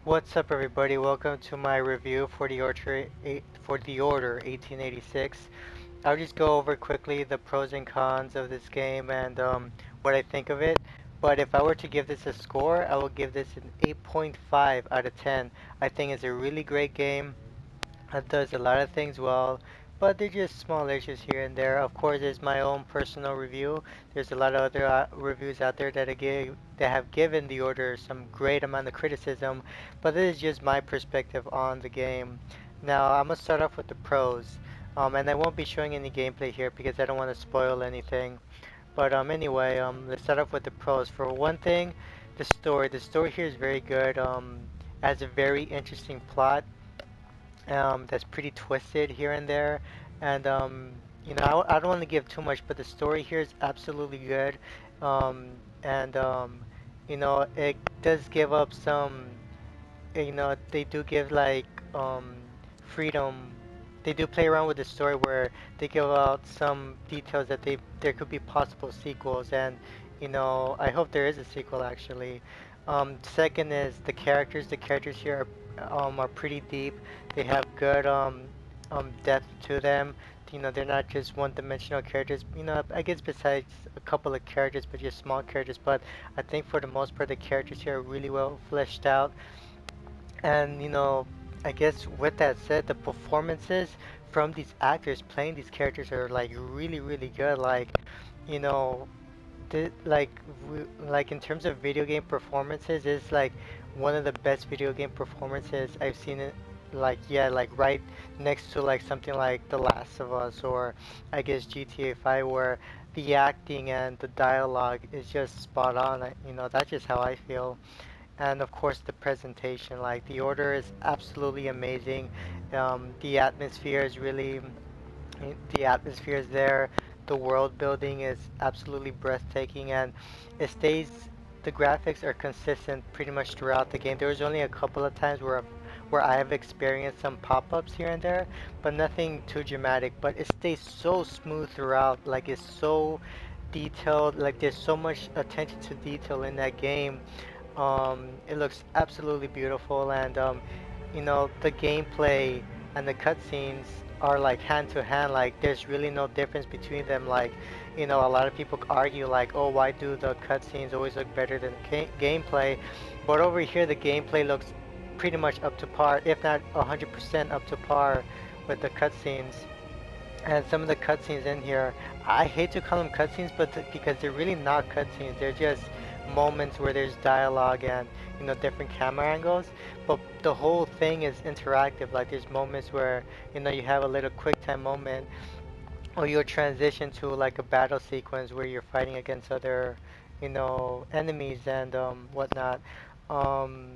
What's up, everybody? Welcome to my review for the Order 1886. I'll just go over quickly the pros and cons of this game and what I think of it. But if I were to give this a score, I will give this an 8.5 out of 10. I think it's a really great game. It does a lot of things well, but they're just small issues here and there. Of course, it's my own personal review. There's a lot of other reviews out there that have given the order some great amount of criticism, but this is just my perspective on the game. Now, I'm gonna start off with the pros, and I won't be showing any gameplay here because I don't want to spoil anything. But anyway, let's start off with the pros. For one thing, the story. The story here is very good. Has a very interesting plot that's pretty twisted here and there. And I don't want to give too much, but the story here is absolutely good. And it does give up some. They do give like freedom. They do play around with the story where they give out some details that there could be possible sequels, and I hope there is a sequel actually. Second is the characters. The characters here are pretty deep. They have good depth to them. They're not just one-dimensional characters. I guess besides a couple of characters, but just small characters. But I think for the most part, the characters here are really well fleshed out. And I guess with that said, the performances from these actors playing these characters are like really, really good. Like, you know, like like in terms of video game performances, it's like one of the best video game performances I've seen it. Like yeah, like right next to like something like The Last of Us or I guess GTA 5, where the acting and the dialogue is just spot on. That's just how I feel. And of course the presentation, like the order is absolutely amazing. The atmosphere is really the atmosphere is there. The world building is absolutely breathtaking, and it stays. The graphics are consistent pretty much throughout the game. There was only a couple of times where I have experienced some pop-ups here and there, but nothing too dramatic. But it stays so smooth throughout. Like it's so detailed. Like there's so much attention to detail in that game. It looks absolutely beautiful, and the gameplay and the cutscenes are like hand to hand. Like there's really no difference between them. Like, a lot of people argue like, oh, why do the cutscenes always look better than gameplay? But over here, the gameplay looks pretty much up to par, if not 100% up to par with the cutscenes. And some of the cutscenes in here, I hate to call them cutscenes, but because they're really not cutscenes. They're just moments where there's dialogue and different camera angles. But the whole thing is interactive. Like there's moments where you have a little quick time moment, or you'll transition to like a battle sequence where you're fighting against other enemies and whatnot. Um,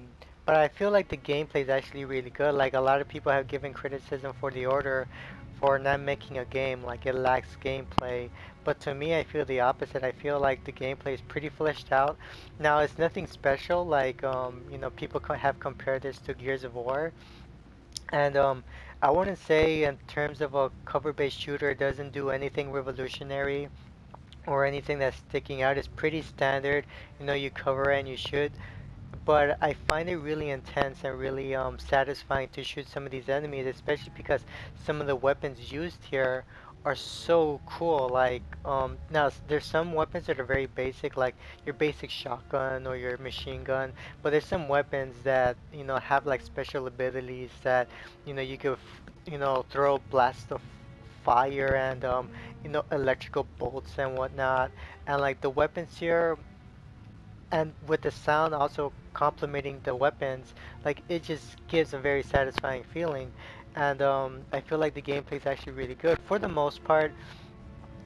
but I feel like the gameplay is actually really good. Like a lot of people have given criticism for the order for not making a game, like it lacks gameplay. But to me, I feel the opposite. I feel like the gameplay is pretty fleshed out. Now, it's nothing special. Like people have compared this to Gears of War, and I wouldn't say in terms of a cover-based shooter, it doesn't do anything revolutionary or anything that's sticking out. It's pretty standard. You cover and you shoot, but I find it really intense and really satisfying to shoot some of these enemies, especially because some of the weapons used here are so cool. Like now there's some weapons that are very basic, like your basic shotgun or your machine gun, but there's some weapons that have like special abilities that you could throw blasts of fire and electrical bolts and whatnot, and like the weapons here and with the sound also complementing the weapons, like it just gives a very satisfying feeling. And I feel like the gameplay is actually really good for the most part.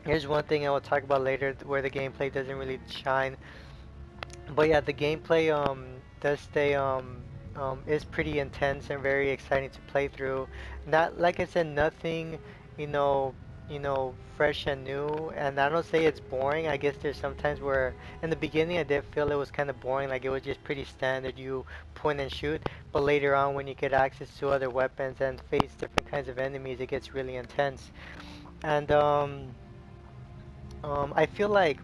Here's one thing I will talk about later where the gameplay doesn't really shine. But yeah, the gameplay does stay is pretty intense and very exciting to play through. Not like I said, nothing, you know, fresh and new. And I don't say it's boring. I guess there's sometimes where in the beginning I did feel it was kind of boring, like it was just pretty standard. You point and shoot. But later on, when you get access to other weapons and face different kinds of enemies, it gets really intense. And I feel like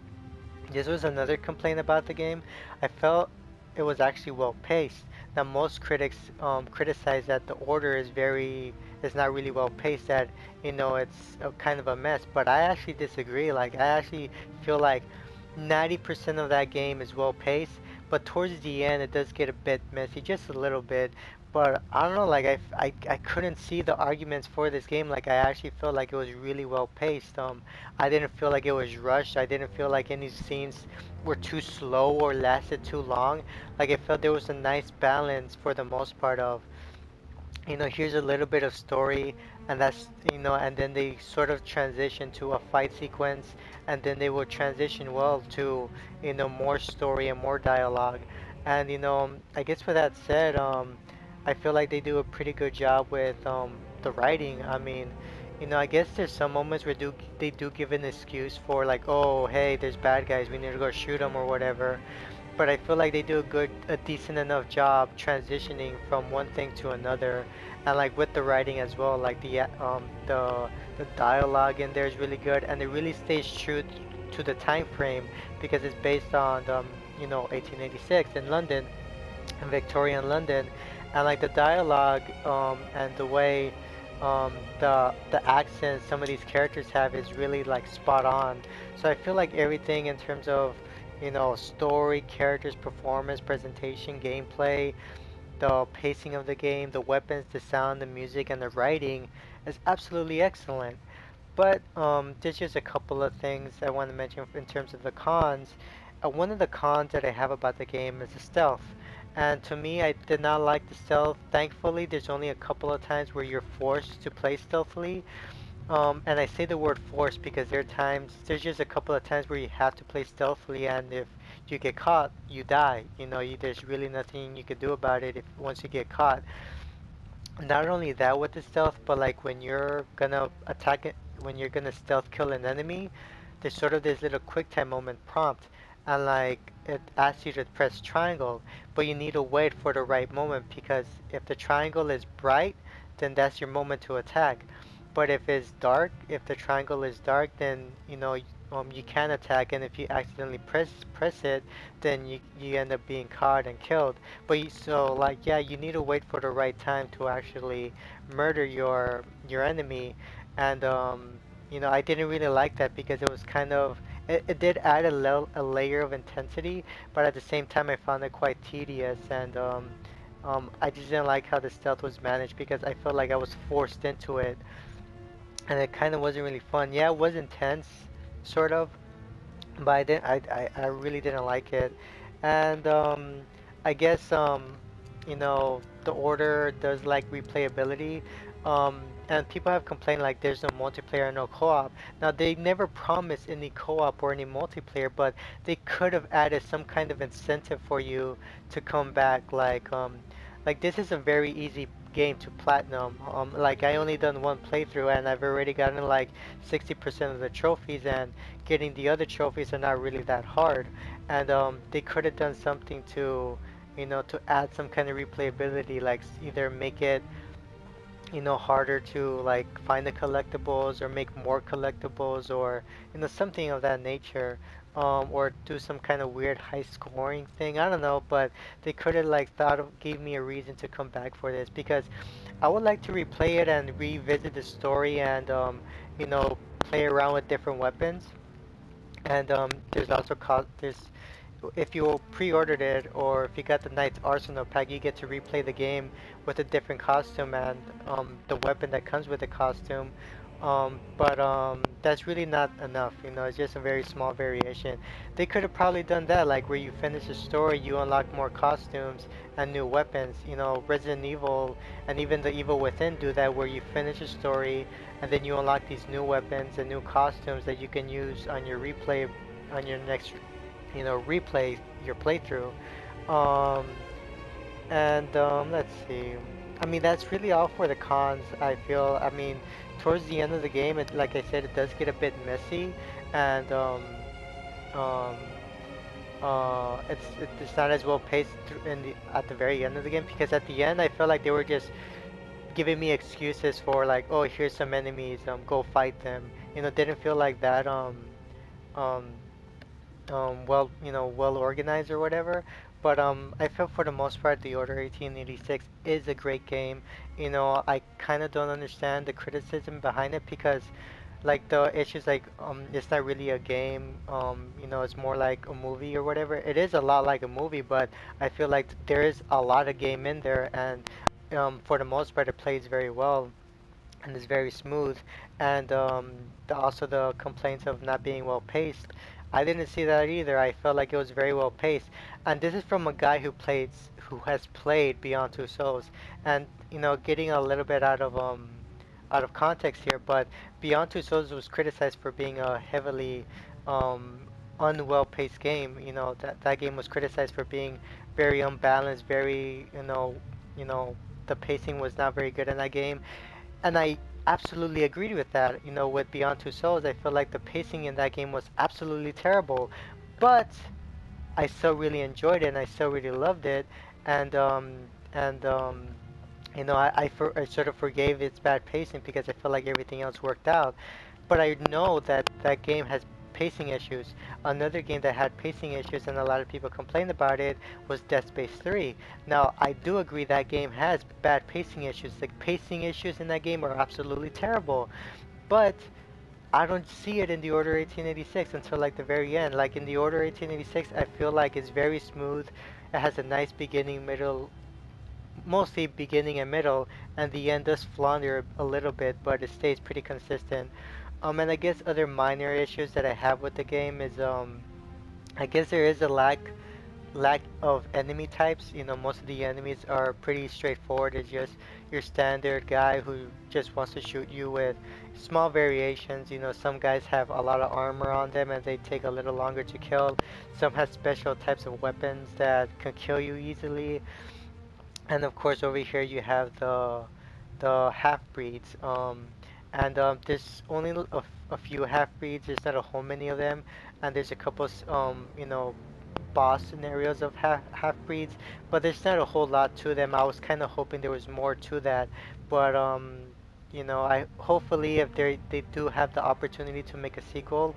this was another complaint about the game. I felt it was actually well paced. Now most critics criticize that the order is not really well paced. That it's a kind of a mess. But I actually disagree. Like I actually feel like 90% of that game is well paced, but towards the end it does get a bit messy, just a little bit. But I don't know, like I couldn't see the arguments for this game. Like I actually felt like it was really well paced. I didn't feel like it was rushed. I didn't feel like any scenes were too slow or lasted too long. Like I felt there was a nice balance for the most part of, here's a little bit of story, and and then they sort of transition to a fight sequence, and then they will transition well to, more story and more dialogue. And, I guess with that said, I feel like they do a pretty good job with the writing. I mean, I guess there's some moments where they do give an excuse for like, oh, hey, there's bad guys, we need to go shoot them or whatever, but I feel like they do a decent enough job transitioning from one thing to another, and like with the writing as well, like the dialogue in there is really good, and it really stays true to the time frame because it's based on 1886 in London, in Victorian London, and like the dialogue and the way the accents some of these characters have is really like spot on. So I feel like everything in terms of story, characters, performance, presentation, gameplay, the pacing of the game, the weapons, the sound, the music, and the writing is absolutely excellent. But there's just a couple of things I want to mention in terms of the cons. One of the cons that I have about the game is the stealth. And to me, I did not like the stealth. Thankfully, there's only a couple of times where you're forced to play stealthily. And I say the word force because there's just a couple of times where you have to play stealthily, and if you get caught, you die. There's really nothing you can do about it if once you get caught. Not only that with the stealth, but like when you're gonna attack it, when you're gonna stealth kill an enemy, there's sort of this little quick time moment prompt, and like it asks you to press triangle, but you need to wait for the right moment because if the triangle is bright, then that's your moment to attack. But if it's dark, if the triangle is dark, then you can attack, and if you accidentally press it, then you end up being caught and killed. But so like yeah, you need to wait for the right time to actually murder your enemy, and I didn't really like that because it was kind of it did add a layer of intensity, but at the same time I found it quite tedious, and I just didn't like how the stealth was managed because I felt like I was forced into it, and it kind of wasn't really fun. Yeah, it was intense, sort of, but I really didn't like it, and I guess the order does like replayability, and people have complained like there's no multiplayer and no co-op. Now they never promised any co-op or any multiplayer, but they could have added some kind of incentive for you to come back. Like this is a very easy game to platinum. Like I only done one playthrough and I've already gotten like 60% of the trophies, and getting the other trophies are not really that hard. And they could have done something to, to add some kind of replayability, like either make it, harder to like find the collectibles or make more collectibles, or something of that nature. Or do some kind of weird high scoring thing. I don't know, but they could have like gave me a reason to come back for this because I would like to replay it and revisit the story and play around with different weapons. And there's also there's if you pre-ordered it or if you got the Knight's Arsenal pack, you get to replay the game with a different costume and the weapon that comes with the costume. But that's really not enough, it's just a very small variation. They could have probably done that, like where you finish the story, you unlock more costumes and new weapons. Resident Evil and even the Evil Within do that, where you finish a story and then you unlock these new weapons and new costumes that you can use on your replay, on your next replay your playthrough. Um, and let's see. I mean, that's really all for the cons, I feel. I mean, towards the end of the game, like I said, it does get a bit messy, and um, it's not as well paced at the very end of the game, because at the end I felt like they were just giving me excuses for like, oh, here's some enemies, go fight them. Didn't feel like that um well organized or whatever. But I feel for the most part, The Order 1886 is a great game. You know, I kind of don't understand the criticism behind it because like the issues like it's not really a game, you know, it's more like a movie or whatever. It is a lot like a movie, but I feel like there is a lot of game in there, and for the most part it plays very well and is very smooth. And also the complaints of not being well paced, I didn't see that either. I felt like it was very well paced, and this is from a guy who has played Beyond Two Souls. And you know, getting a little bit out of context here, but Beyond Two Souls was criticized for being a heavily um, unwell paced game. You know, that game was criticized for being very unbalanced, very, you know, the pacing was not very good in that game. And I absolutely agreed with that. You know, with Beyond Two Souls, I feel like the pacing in that game was absolutely terrible, but I still really enjoyed it and I still really loved it. And and you know, I sort of forgave its bad pacing because I felt like everything else worked out. But I know that that game has pacing issues. Another game that had pacing issues and a lot of people complained about it was Dead Space 3. Now, I do agree that game has bad pacing issues. The pacing issues in that game are absolutely terrible. But I don't see it in The Order 1886 until like the very end. Like in The Order 1886, I feel like it's very smooth. It has a nice beginning, middle, mostly beginning and middle, and the end does flounder a little bit, but it stays pretty consistent. And I guess other minor issues that I have with the game is I guess there is a lack of enemy types. You know, most of the enemies are pretty straightforward. It's just your standard guy who just wants to shoot you with small variations. You know, some guys have a lot of armor on them and they take a little longer to kill. Some have special types of weapons that can kill you easily. And of course, over here you have the half breeds. And there's only a few half breeds. There's not a whole many of them, and there's a couple, you know, boss scenarios of half breeds, but there's not a whole lot to them. I was kind of hoping there was more to that, but you know, I hopefully if they do have the opportunity to make a sequel,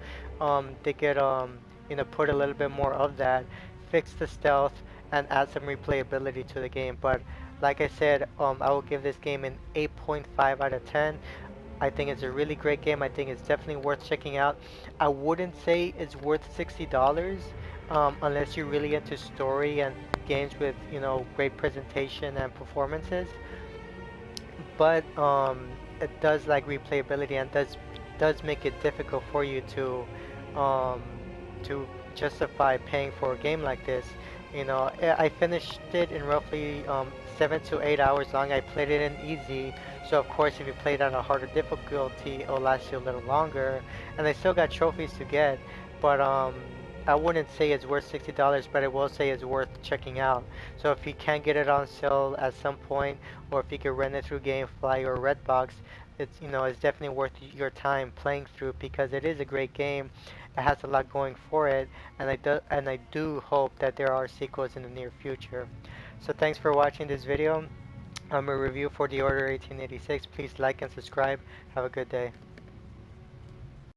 they could you know, put a little bit more of that, fix the stealth, and add some replayability to the game. But like I said, I will give this game an 8.5 out of 10. I think it's a really great game. I think it's definitely worth checking out. I wouldn't say it's worth $60 unless you're really into story and games with, you know, great presentation and performances. But it does like replayability and does make it difficult for you um, to justify paying for a game like this. You know, I finished it in roughly 7 to 8 hours long. I played it in easy, so of course if you play it on a harder difficulty, it'll last you a little longer. And I still got trophies to get, but I wouldn't say it's worth $60, but I will say it's worth checking out. So if you can get it on sale at some point, or if you can rent it through GameFly or Redbox, it's, you know, it's definitely worth your time playing through because it is a great game. It has a lot going for it, and I do hope that there are sequels in the near future. So thanks for watching this video. I'm a review for The Order 1886. Please like and subscribe. Have a good day.